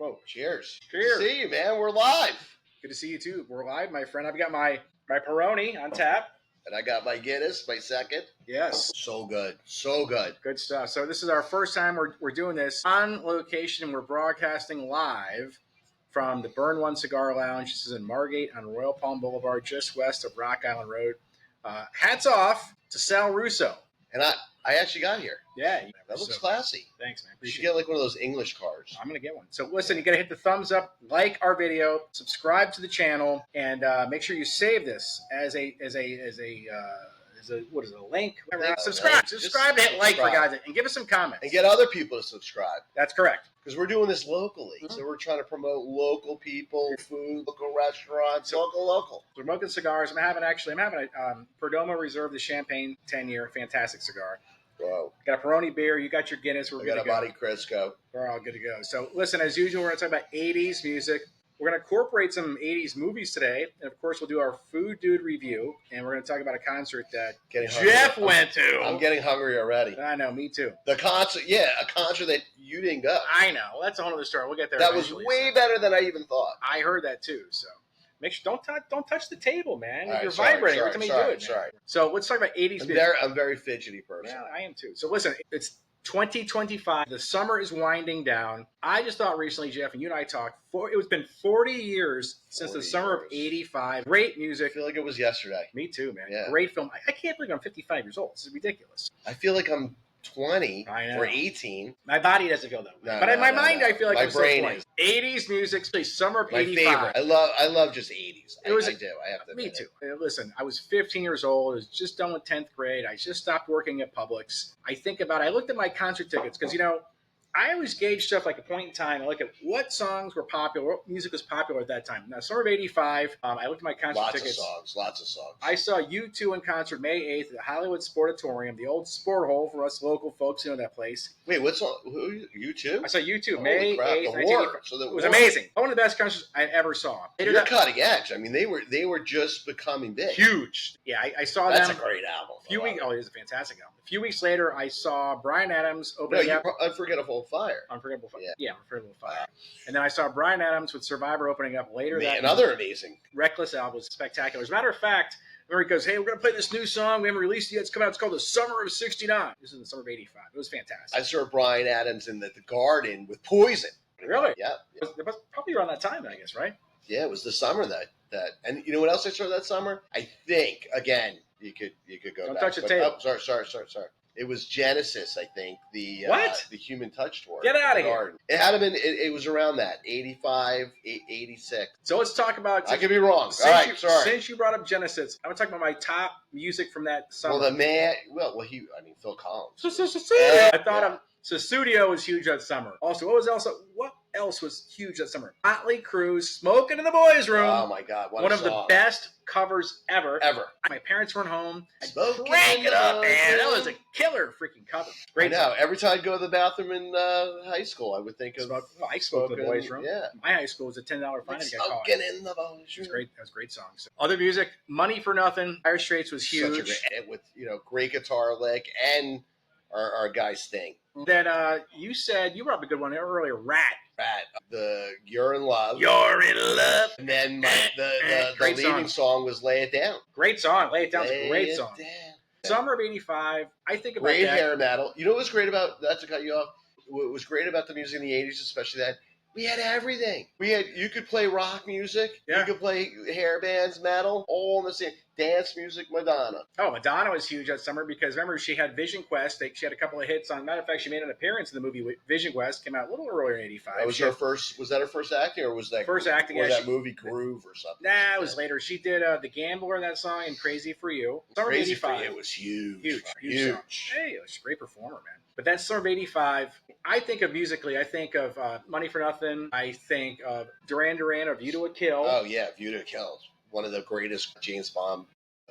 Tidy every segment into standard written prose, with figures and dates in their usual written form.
Whoa. Cheers. Cheers. Good to see you, man. We're live. Good to see you, too. We're live, my friend. I've got my Peroni on tap. And I got my Guinness, my second. Yes. So good. So good. Good stuff. So this is our first time we're doing this on location. We're broadcasting live from the Burn One Cigar Lounge. This is in Margate on Royal Palm Boulevard, just west of Rock Island Road. Hats off to Sal Russo. And I actually got here. Yeah. That looks classy. Thanks, man. You should get like one of those English cars. I'm going to get one. So listen, you got to hit the thumbs up, like our video, subscribe to the channel, and make sure you save this as a what is it, a link? Subscribe, hit like for God's sake, and give us some comments. And get other people to subscribe. That's correct. Because we're doing this locally. Mm-hmm. So we're trying to promote local people, food, local restaurants, local. We're smoking cigars. I'm having a Perdomo Reserve, the Champagne 10-year, fantastic cigar. Whoa. Got a Peroni beer. You got your Guinness. We're good to go. Got a Body Crisco. We're all good to go. So listen, as usual, we're going to talk about 80s music. We're going to incorporate some 80s movies today. And, of course, we'll do our Food Dude review. And we're going to talk about a concert that Jeff went to. I'm getting hungry already. I know, me too. The concert, a concert that you didn't go. I know. That's a whole other story. We'll get there That was way better than I even thought. I heard that too, so. Make sure don't touch the table, man. Right, You're vibrating every time you do it. Sorry. So let's talk about 80s music. I'm very fidgety person. Yeah, I am too. So listen, it's 2025. The summer is winding down. I just thought recently, Jeff, and you and I talked. It's been 40 years since the summer of '85. Great music. I feel like it was yesterday. Me too, man. Yeah. Great film. I can't believe I'm 55 years old. This is ridiculous. I feel like I'm 20 or 18. My body doesn't feel that way. But in my mind, I feel like my I'm brain still 20. 80s music, especially summer of my 85. Favorite. I love just 80s. I do. I have to admit. Me too. Listen, I was 15 years old. I was just done with 10th grade. I just stopped working at Publix. I looked at my concert tickets because, I always gauge stuff like a point in time. I look at what songs were popular, what music was popular at that time. Now, summer of 85, I looked at my concert tickets. Lots of songs. I saw U2 in concert May 8th at the Hollywood Sportatorium, the old sport hole for us local folks. You know that place. Wait, what song? Who? U2? I saw U2 May 8th, 1985. It was amazing. One of the best concerts I ever saw. You're cutting edge. I mean, they were just becoming big. Huge. Yeah, I saw them. That's a great album. It is a fantastic album. A few weeks later, I saw Bryan Adams opening up. Unforgettable Fire. Unforgettable Fire. Yeah, Unforgettable Fire. And then I saw Bryan Adams with Survivor opening up later that another amazing. Reckless album was spectacular. As a matter of fact, where he goes, hey, we're going to play this new song. We haven't released it yet. It's coming out. It's called The Summer of 69. This is the summer of 85. It was fantastic. I saw Bryan Adams in the Garden with Poison. Really? Yeah. It was probably around that time, I guess, right? Yeah, it was the summer that. And you know what else I saw that summer? I think, again, you could go Don't back. touch the table. Oh, sorry. It was Genesis, I think. The Human Touch tour. Get out of here. It had been. It was around that 85, 86. So let's talk about. I could be wrong. All right, sorry. Since you brought up Genesis, I'm gonna talk about my top music from that summer. Phil Collins. I thought of. So Studio was huge that summer. Also, what else was huge that summer? Motley Crue's "Smoking in the Boys' Room." Oh my God! One of the best covers ever. My parents weren't home. Crank it up, man! That was a killer freaking cover. Great. Now, every time I go to the bathroom in high school, I would think of. I smoked in the boys' room. Yeah. My high school was a $10 fine to get caught. Smoking in the boys' room. That was a great song. So, other music, "Money for Nothing," Dire Straits was huge. With great guitar lick and our guy Sting. Then you said you brought up a good one earlier. Rat. The You're in Love. You're in Love. And then the leading song was Lay It Down. Great song. Lay It Down is a great song. Summer of 85. I think about great hair metal. You know what was great about that, to cut you off? What was great about the music in the 80s, especially that? We had everything. You could play rock music. Yeah. You could play hair bands, metal, all in the same. Dance music, Madonna. Oh, Madonna was huge that summer because remember she had Vision Quest. She had a couple of hits on. Matter of fact, she made an appearance in the movie Vision Quest. Came out a little earlier in '85. That was her first. Was that her first acting, or was that first acting? Or was that movie Groove or something? Nah, it was later. She did The Gambler in that song and Crazy for You. Summer Crazy '85. for You was huge. Huge. Hey, it was a great performer, man. But that's summer of '85. I think of musically. I think of Money for Nothing. I think of Duran Duran or View to a Kill. Oh yeah, View to a Kill. One of the greatest James Bond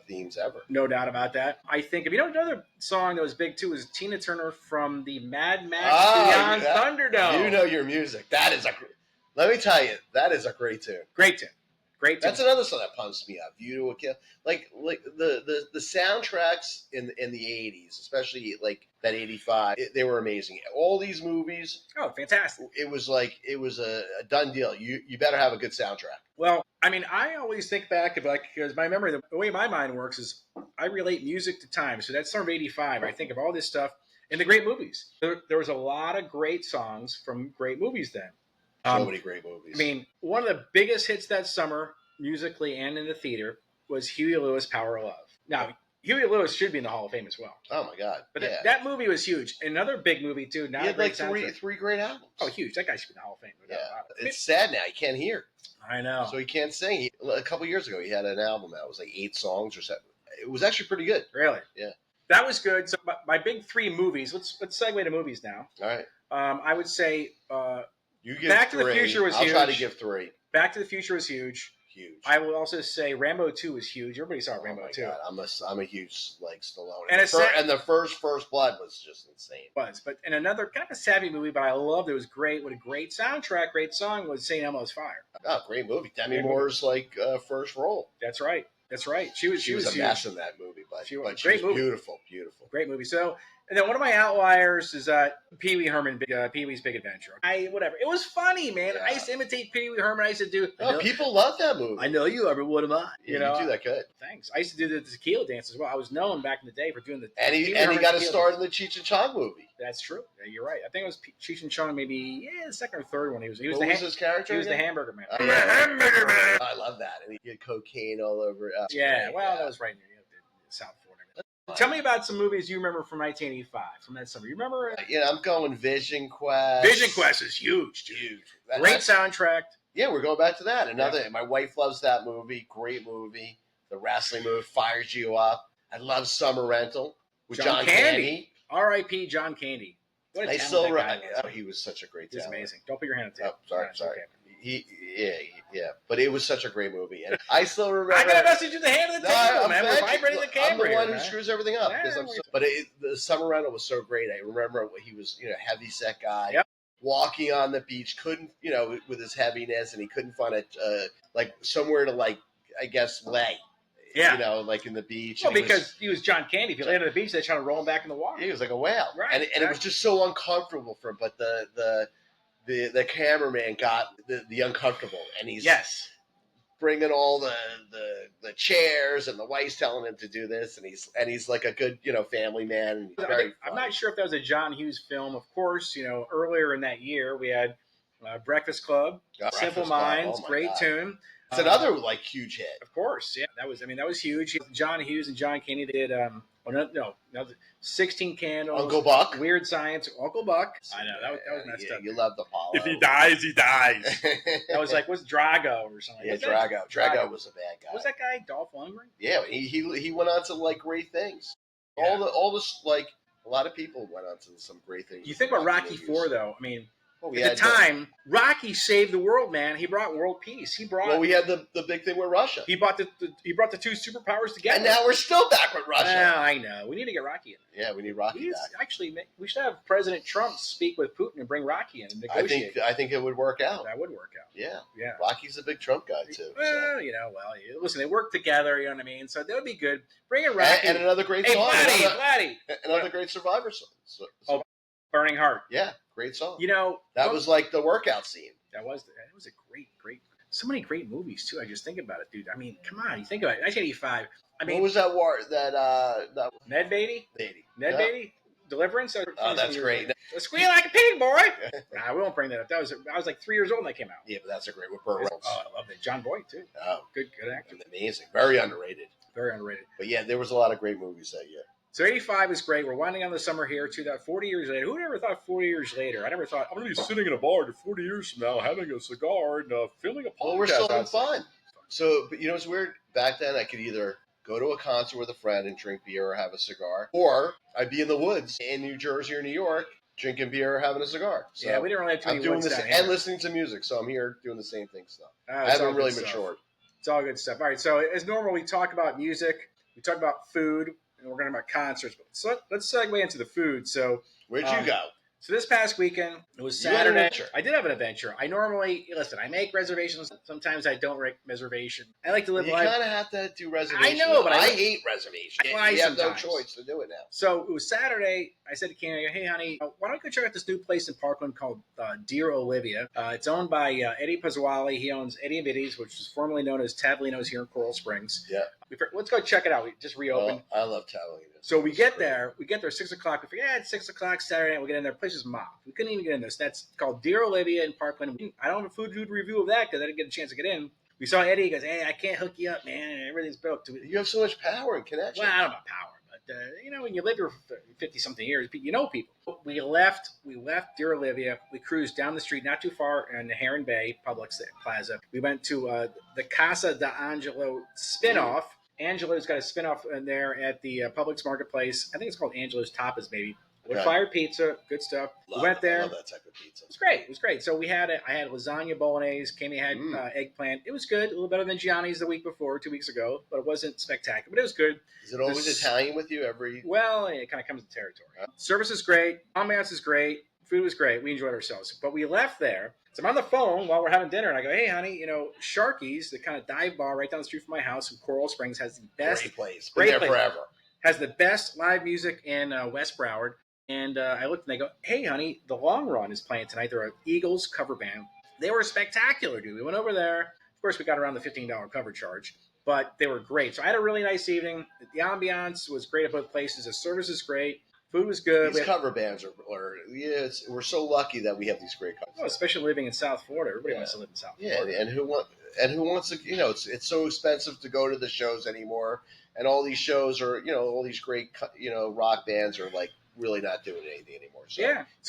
themes ever. No doubt about that. I think of, another song that was big too was Tina Turner from the Mad Max Beyond Thunderdome. You know your music. That is let me tell you, that is a great tune. Great tune. Great. That's another song that pumps me up. View to a Kill. Like the soundtracks in the 80s, especially like that 85, they were amazing. All these movies. Oh, fantastic. It was a done deal. You better have a good soundtrack. Well, I mean, I always think back of because my memory, the way my mind works is I relate music to time. So that's summer of 85. I think of all this stuff and the great movies. There was a lot of great songs from great movies then. So many great movies. I mean, one of the biggest hits that summer, musically and in the theater, was Huey Lewis' Power of Love. Now, Huey Lewis should be in the Hall of Fame as well. Oh my God! But that movie was huge. Another big movie too. He had like three great albums. Oh, huge! That guy should be in the Hall of Fame. It's sad now. He can't hear. I know. So he can't sing. A couple years ago, he had an album that was like 8 songs or 7. It was actually pretty good. Really? Yeah. That was good. So my big 3 movies. Let's segue to movies now. All right. I would say you give Back 3. to the Future was huge. I'll try to give 3. Back to the Future was huge. Huge. I will also say Rambo 2 was huge. Everybody saw Rambo 2. God. I'm a huge like Stallone. And the first Blood was just insane. But in another kind of a savvy movie, but I loved it. It was great. What a great soundtrack, great song was St. Elmo's Fire. Oh, great movie. Demi Moore's first role. That's right. She was a mess in that movie, but she was movie. Beautiful. Great movie. So, and then one of my outliers is Pee Wee Herman, Pee Wee's Big Adventure. Whatever. It was funny, man. Yeah. I used to imitate Pee Wee Herman. I used to do. People love that movie. I know you are, but what am I? You do that good. Thanks. I used to do the tequila dance as well. I was known back in the day for doing the. And he got a start in the Cheech and Chong movie. That's true. Yeah, you're right. I think it was Cheech and Chong, maybe the second or third one. What was his character? He was the hamburger man. I'm the hamburger man. I love that. And he had cocaine all over. That was right near South Florida. Tell me about some movies you remember from 1985, from that summer. You remember? I'm going Vision Quest. Vision Quest is huge. Huge. Great soundtrack. Yeah, we're going back to that. My wife loves that movie. Great movie. The wrestling movie fires you up. I love Summer Rental with John Candy. R.I.P. John Candy. What a talent that guy was. He was such a great talent. He's amazing. Don't put your hand on the table. Oh, sorry. Okay. But it was such a great movie, and I still remember. I got a message in the hand of the table, man. We're vibrating the camera. I'm the one who screws everything up the Summer Rental was so great. I remember he was, heavy set guy. Yep. Walking on the beach, couldn't, with his heaviness, and he couldn't find somewhere to lay. Yeah. Like in the beach. Well, because he was John Candy. If you landed on the beach, they're trying to roll him back in the water. He was like a whale. Right. And it was just so uncomfortable for him. But the cameraman got the uncomfortable, and he's bringing all the chairs, and the wife's telling him to do this, and he's like a good family man. And I'm not sure if that was a John Hughes film. Of course, earlier in that year we had Breakfast Club, Simple Minds, great tune. It's another huge hit. Of course, yeah. That was huge. John Hughes and John Candy did 16 Candles, Uncle Buck, Weird Science, Uncle Buck. I know that was messed up. You love the Apollo. If he dies, he dies. That was what's Drago or something? Yeah, Drago. Drago was a bad guy. What was that guy? Dolph Lundgren? Yeah, he went on to great things. Yeah. All this a lot of people went on to some great things. You think about Rocky IV though? I mean. At the time, Rocky saved the world, man. He brought world peace. We had the big thing with Russia. He brought the 2 superpowers together. And now we're still back with Russia. I know. We need to get Rocky in there. Yeah, we need Rocky back. Actually, we should have President Trump speak with Putin and bring Rocky in and negotiate. I think it would work out. That would work out. Yeah. Yeah. Rocky's a big Trump guy, too. Well, listen, they work together, you know what I mean? So that would be good. Bring in Rocky. And another great song. Vladdy. Another great Survivor song. Burning Heart. Yeah, great song. That was like the workout scene. That was a great. So many great movies too. I just think about it, dude. I mean, come on, you think about it. 1985. I mean, what was that war? That Ned Beatty. Ned Beatty. Deliverance. Oh, that's great. Squeal like a pig, boy. Nah, we won't bring that up. I was like 3 years old when that came out. Yeah, but that's a great with Burn One. Oh, I love that. John Boyd too. Oh, good actor. Amazing. Very underrated. Very underrated. But yeah, there was a lot of great movies that year. So 85 is great. We're winding on the summer here to that 40 years later. Who never thought 40 years later? I never thought, I'm going to be sitting in a bar 40 years from now having a cigar and filming a podcast. Well, we're still having fun. So, but it's weird. Back then, I could either go to a concert with a friend and drink beer or have a cigar, or I'd be in the woods in New Jersey or New York drinking beer or having a cigar. So yeah, we didn't really have too many doing woods this down and here. listening to music. So I'm here doing the same thing still. I It's haven't really matured. It's all good stuff. All right, so as normal, we talk about music. We talk about food. And we're going to talk about concerts. So let's segue into the food. So where'd you go? So this past weekend, it was You had an Saturday. adventure. I did have an adventure. I normally, listen, I make reservations. Sometimes I don't make reservation. I like to live You life. kind of have to do reservations. I know, but I hate reservations. I fly You have no sometimes. choice to do it now. So it was Saturday. I said to Kenny, hey, honey, why don't we go check out this new place in Parkland called Dear Olivia? It's owned by Eddie Pazzuali. He owns Eddie and Bitty's, which is formerly known as Tavolino's here in Coral Springs. Yeah. Let's go check it out. We just reopened. I love Tavolino's. So we get there. We get there 6 o'clock. We figure, it's 6 o'clock Saturday night. We get in there. The place is mobbed. We couldn't even get in this. That's called Dear Olivia in Parkland. I don't have a food review of that because I didn't get a chance to get in. We saw Eddie. He goes, hey, I can't hook you up, man. Everything's booked. You have so much power and connection. Well, I don't know about power, but when you live here for 50-something years, you know people. We left Dear Olivia. We cruised down the street, not too far, in the Heron Bay Publix Plaza. We went to the Casa d'Angelo spinoff. Angelo's got a spinoff in there at the Publix Marketplace. I think it's called Angelo's Tapas, maybe. Wood-fired pizza, good stuff. We went there. I love that type of pizza. It was great. So I had lasagna bolognese. Kami had eggplant. It was good. A little better than Gianni's the week before, 2 weeks ago, but it wasn't spectacular. But it was good. Is it always Italian with you every? Well, it kind of comes with territory. Service is great. Ambiance is great. Food was great. We enjoyed ourselves. But we left there. So I'm on the phone while we're having dinner, and I go, hey, honey, Sharky's, the kind of dive bar right down the street from my house in Coral Springs, has the best. Great place. Great Been there place. forever. Has the best live music in West Broward. And I looked and they go, hey, honey, The Long Run is playing tonight. They're an Eagles cover band. They were spectacular, dude. We went over there. Of course, we got around the $15 cover charge, but they were great. So I had a really nice evening. The ambiance was great at both places. The service is great. Food was good. These cover bands we're so lucky that we have these great covers. Oh, especially living in South Florida. Everybody wants to live in South Florida. Yeah, and who wants to, it's so expensive to go to the shows anymore. And all these shows are, all these great, rock bands are like, really not doing anything anymore. So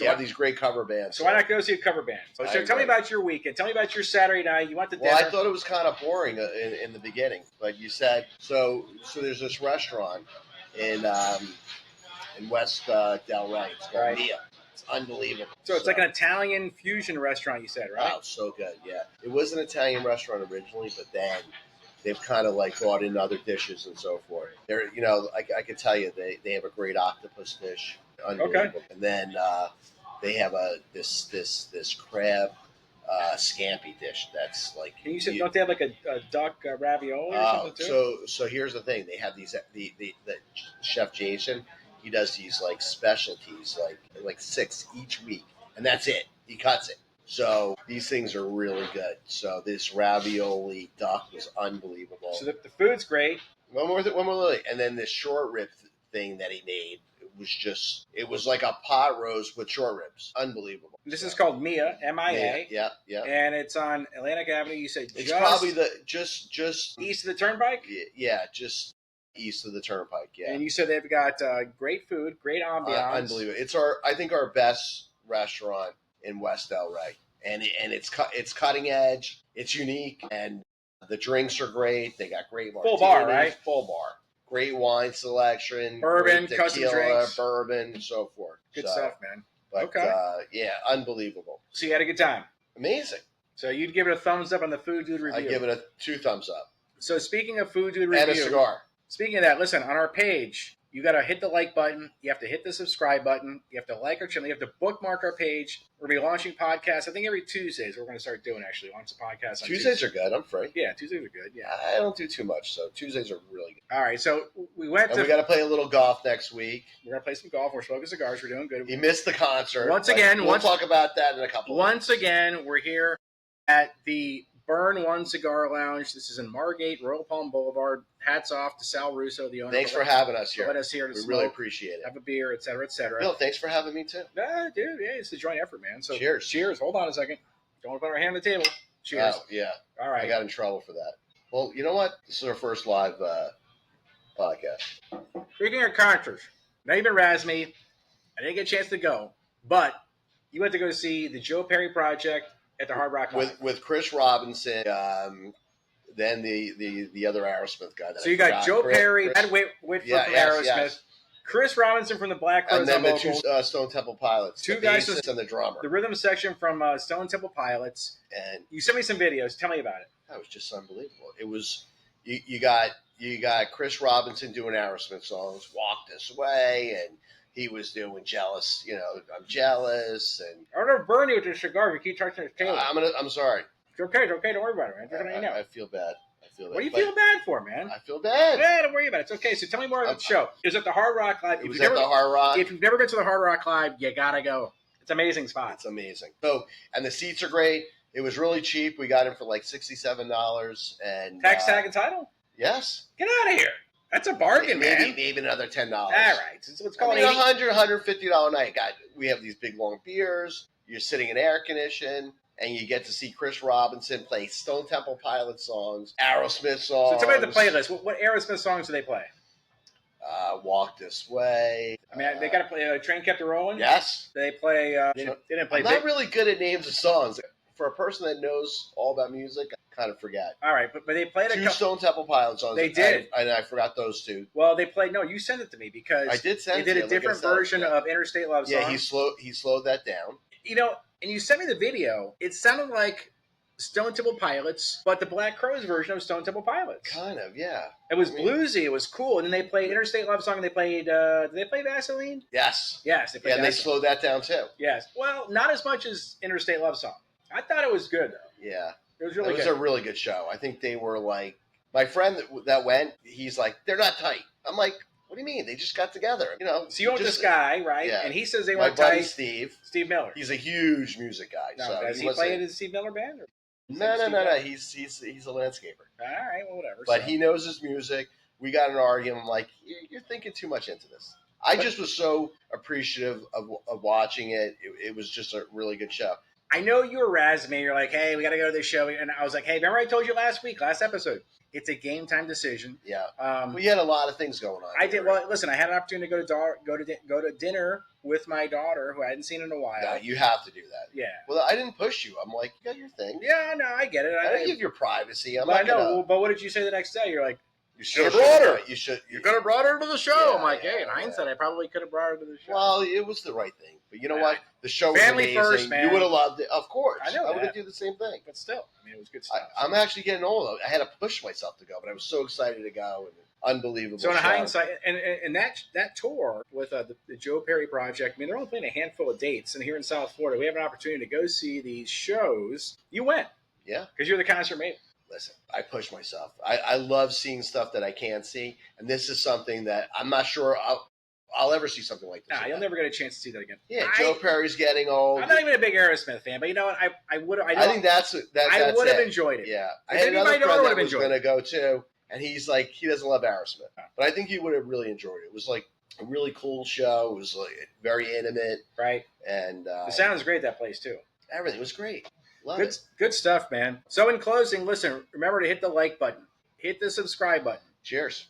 you have these great cover bands. So why not go see a cover band? So tell me about your weekend. Tell me about your Saturday night. You went to dinner. Well, I thought it was kind of boring in the beginning, but you said so. There's this restaurant in West Del Rey. It's called Mia. It's unbelievable. So it's like an Italian fusion restaurant, you said, right? Oh, so good. Yeah, it was an Italian restaurant originally, but then they've kind of like brought in other dishes and so forth. They're, I can tell you they have a great octopus dish, unbelievable. Okay. And then they have this crab scampi dish that's like. And you said don't they have like a duck ravioli or something too? So here's the thing: they have these the Chef Jason. He does these like specialties, like 6 each week, and that's it. He cuts it. So these things are really good. So this ravioli duck was unbelievable. So the food's great. One more, and then this short rib thing that he made. It was like a pot roast with short ribs. Unbelievable. This is called Mia, M-I-A. Yeah. And it's on Atlantic Avenue. You said it's probably just east of the Turnpike. Yeah, just east of the Turnpike. Yeah. And you said they've got great food, great ambiance. Unbelievable. It's I think our best restaurant in West Del Rey, and it's cutting edge. It's unique, and the drinks are great. They got great full bar, right? Full bar. Great wine selection, bourbon, tequila, custom drinks, bourbon, and so forth. Good stuff, man. But, okay. Unbelievable. So you had a good time. Amazing. So you'd give it a thumbs up on the Food Dude review. I give it 2 thumbs up. So speaking of Food Dude review, and a cigar. Speaking of that, listen, on our page, you got to hit the like button. You have to hit the subscribe button. You have to like our channel. You have to bookmark our page. We're going to be launching podcasts. I think every Tuesdays we're going to start doing, actually. Launch a podcast on Tuesdays are good. I'm free. Yeah, Tuesdays are good. Yeah. I don't do too much, so Tuesdays are really good. All right, so we went we got to play a little golf next week. We're going to play some golf. We're smoking cigars. We're doing good. You missed the concert. We'll talk about that in a couple of weeks. Once again, we're here at the Burn One Cigar Lounge. This is in Margate, Royal Palm Boulevard. Hats off to Sal Russo, the owner. Thanks for having us here. Let us here to we smoke, really appreciate it. Have a beer, et cetera, et cetera. Bill, thanks for having me too. Dude, yeah, it's a joint effort, man. So cheers. Cheers. Hold on a second. Don't put our hand on the table. Cheers. Oh, yeah. All right. I got in trouble for that. Well, you know what? This is our first live podcast. Speaking of concerts, now you've been razzing me. I didn't get a chance to go, but you went to go see the Joe Perry Project at the Hard Rock Live. With Chris Robinson, then the other Aerosmith guy. So you got Joe Perry, Ed Whitfield from Aerosmith, yes. Chris Robinson from the Black Crowes, and then the 2 Stone Temple Pilots, two the guys bassist and the drummer, the rhythm section from Stone Temple Pilots. And you sent me some videos. Tell me about it. That was just unbelievable. It was you got Chris Robinson doing Aerosmith songs, "Walk This Way," and he was doing jealous. I'm jealous, and I'm gonna burn you with your cigar if you keep touching his table. I'm sorry. It's okay. It's okay. Don't worry about it, man. Just letting you know. I feel bad. What are you feeling bad for, man? I feel bad. Yeah, don't worry about it. It's okay. So tell me more about the show. It was at the Hard Rock Live. It was at the Hard Rock. If you've never been to the Hard Rock Live, you gotta go. It's an amazing spot. It's amazing. So, and the seats are great. It was really cheap. We got in for like $67. And tax tag and title? Yes. Get out of here. That's a bargain, man. Maybe another $10. All right. So let's call it $150 night. We have these big long beers. You're sitting in air condition. And you get to see Chris Robinson play Stone Temple Pilots songs, Aerosmith songs. So tell me the playlist. What Aerosmith songs do they play? Walk This Way. I mean, they got to play Train Kept It Rolling? Yes. They play... they didn't play... I'm not really good at names of songs. For a person that knows all about music, I kind of forget. All right, but they played two Stone Temple Pilots songs. They did. And I forgot those two. Well, they played... No, you sent it to me because... I did send it to you. They did a different version of Interstate Love Song. Yeah, he slowed that down. And you sent me the video. It sounded like Stone Temple Pilots, but the Black Crowes version of Stone Temple Pilots. Kind of, yeah. It was bluesy. It was cool. And then they played Interstate Love Song. And they played. Did they play Vaseline? Yes. Yes. They played and they slowed that down too. Yes. Well, not as much as Interstate Love Song. I thought it was good though. Yeah. It was really good. It was a really good show. I think they were like my friend that went. He's like, they're not tight. I'm like, what do you mean? They just got together. So you went with this guy, right? Yeah. And he says they my weren't buddy tight. Steve Miller. He's a huge music guy. No, so does he play in the Steve Miller band? Or no. He's a landscaper. All right, well, whatever. But he knows his music. We got in an argument. I'm like, you're thinking too much into this. I just was so appreciative of watching it. It was just a really good show. I know you were razzing me. You're like, hey, we got to go to this show. And I was like, hey, remember I told you last episode? It's a game time decision. Yeah. We had a lot of things going on. I did. Well, listen, I had an opportunity to go to dinner with my daughter, who I hadn't seen in a while. No, you have to do that. Yeah. Well, I didn't push you. I'm like, you got your thing. Yeah, no, I get it. I didn't give your privacy. But what did you say the next day? You're like, you should have brought her. You could have brought her to the show. Yeah, I'm like, hey, in hindsight, I probably could have brought her to the show. Well, it was the right thing. But you know what? The show was family amazing. First, man. You would have loved it. Of course. I know. I would have done the same thing. But still, I mean, it was good stuff. I'm actually getting old. I had to push myself to go, but I was so excited to go. And unbelievable. So in hindsight, and that tour with the Joe Perry Project, I mean, they're only playing a handful of dates. And here in South Florida, we have an opportunity to go see these shows. You went. Yeah. Because you're the concert mate. Listen, I push myself. I love seeing stuff that I can't see, and this is something that I'm not sure I'll ever see something like this. Nah, you'll never get a chance to see that again. Yeah, Joe Perry's getting old. I'm not even a big Aerosmith fan, but you know what? I would. I think that's I would have enjoyed it. Yeah, I had another friend that was going to go too, and he's like, he doesn't love Aerosmith, but I think he would have really enjoyed it. It was like a really cool show. It was like very intimate, right? And the sound was great. That place too. Everything was great. Good stuff, man. So in closing, listen, remember to hit the like button, hit the subscribe button. Cheers.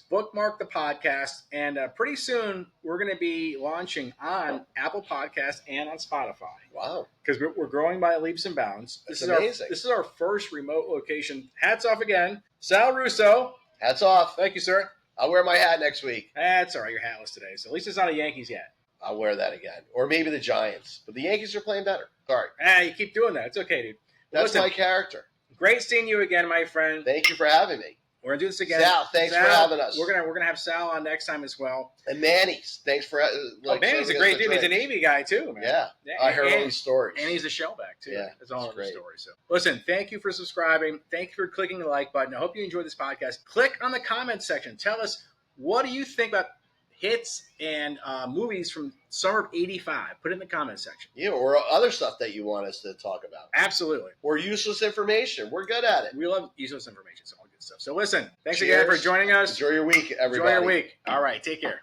Bookmark the podcast, and pretty soon we're going to be launching on Apple Podcasts and on Spotify. Wow. Because we're growing by leaps and bounds. This is amazing. This is our first remote location. Hats off again. Sal Russo. Hats off. Thank you, sir. I'll wear my hat next week. That's all right. You're hatless today. So at least it's not a Yankees yet. I'll wear that again. Or maybe the Giants. But the Yankees are playing better. Sorry. You keep doing that. It's okay, dude. That's my character. Great seeing you again, my friend. Thank you for having me. We're gonna do this again. Sal, thanks for having us. We're gonna have Sal on next time as well. And Manny's, thanks for. Manny's a great dude. He's a Navy guy too, man. Yeah, I heard all these stories. And he's a shellback too. Yeah, it's all of stories. So listen, thank you for subscribing. Thank you for clicking the like button. I hope you enjoyed this podcast. Click on the comment section. Tell us what do you think about hits and movies from summer of '85. Put it in the comment section. Yeah, or other stuff that you want us to talk about. Absolutely. Or useless information. We're good at it. We love useless information. It's all good stuff. So listen, thanks again for joining us. Enjoy your week, everybody. Enjoy your week. All right, take care.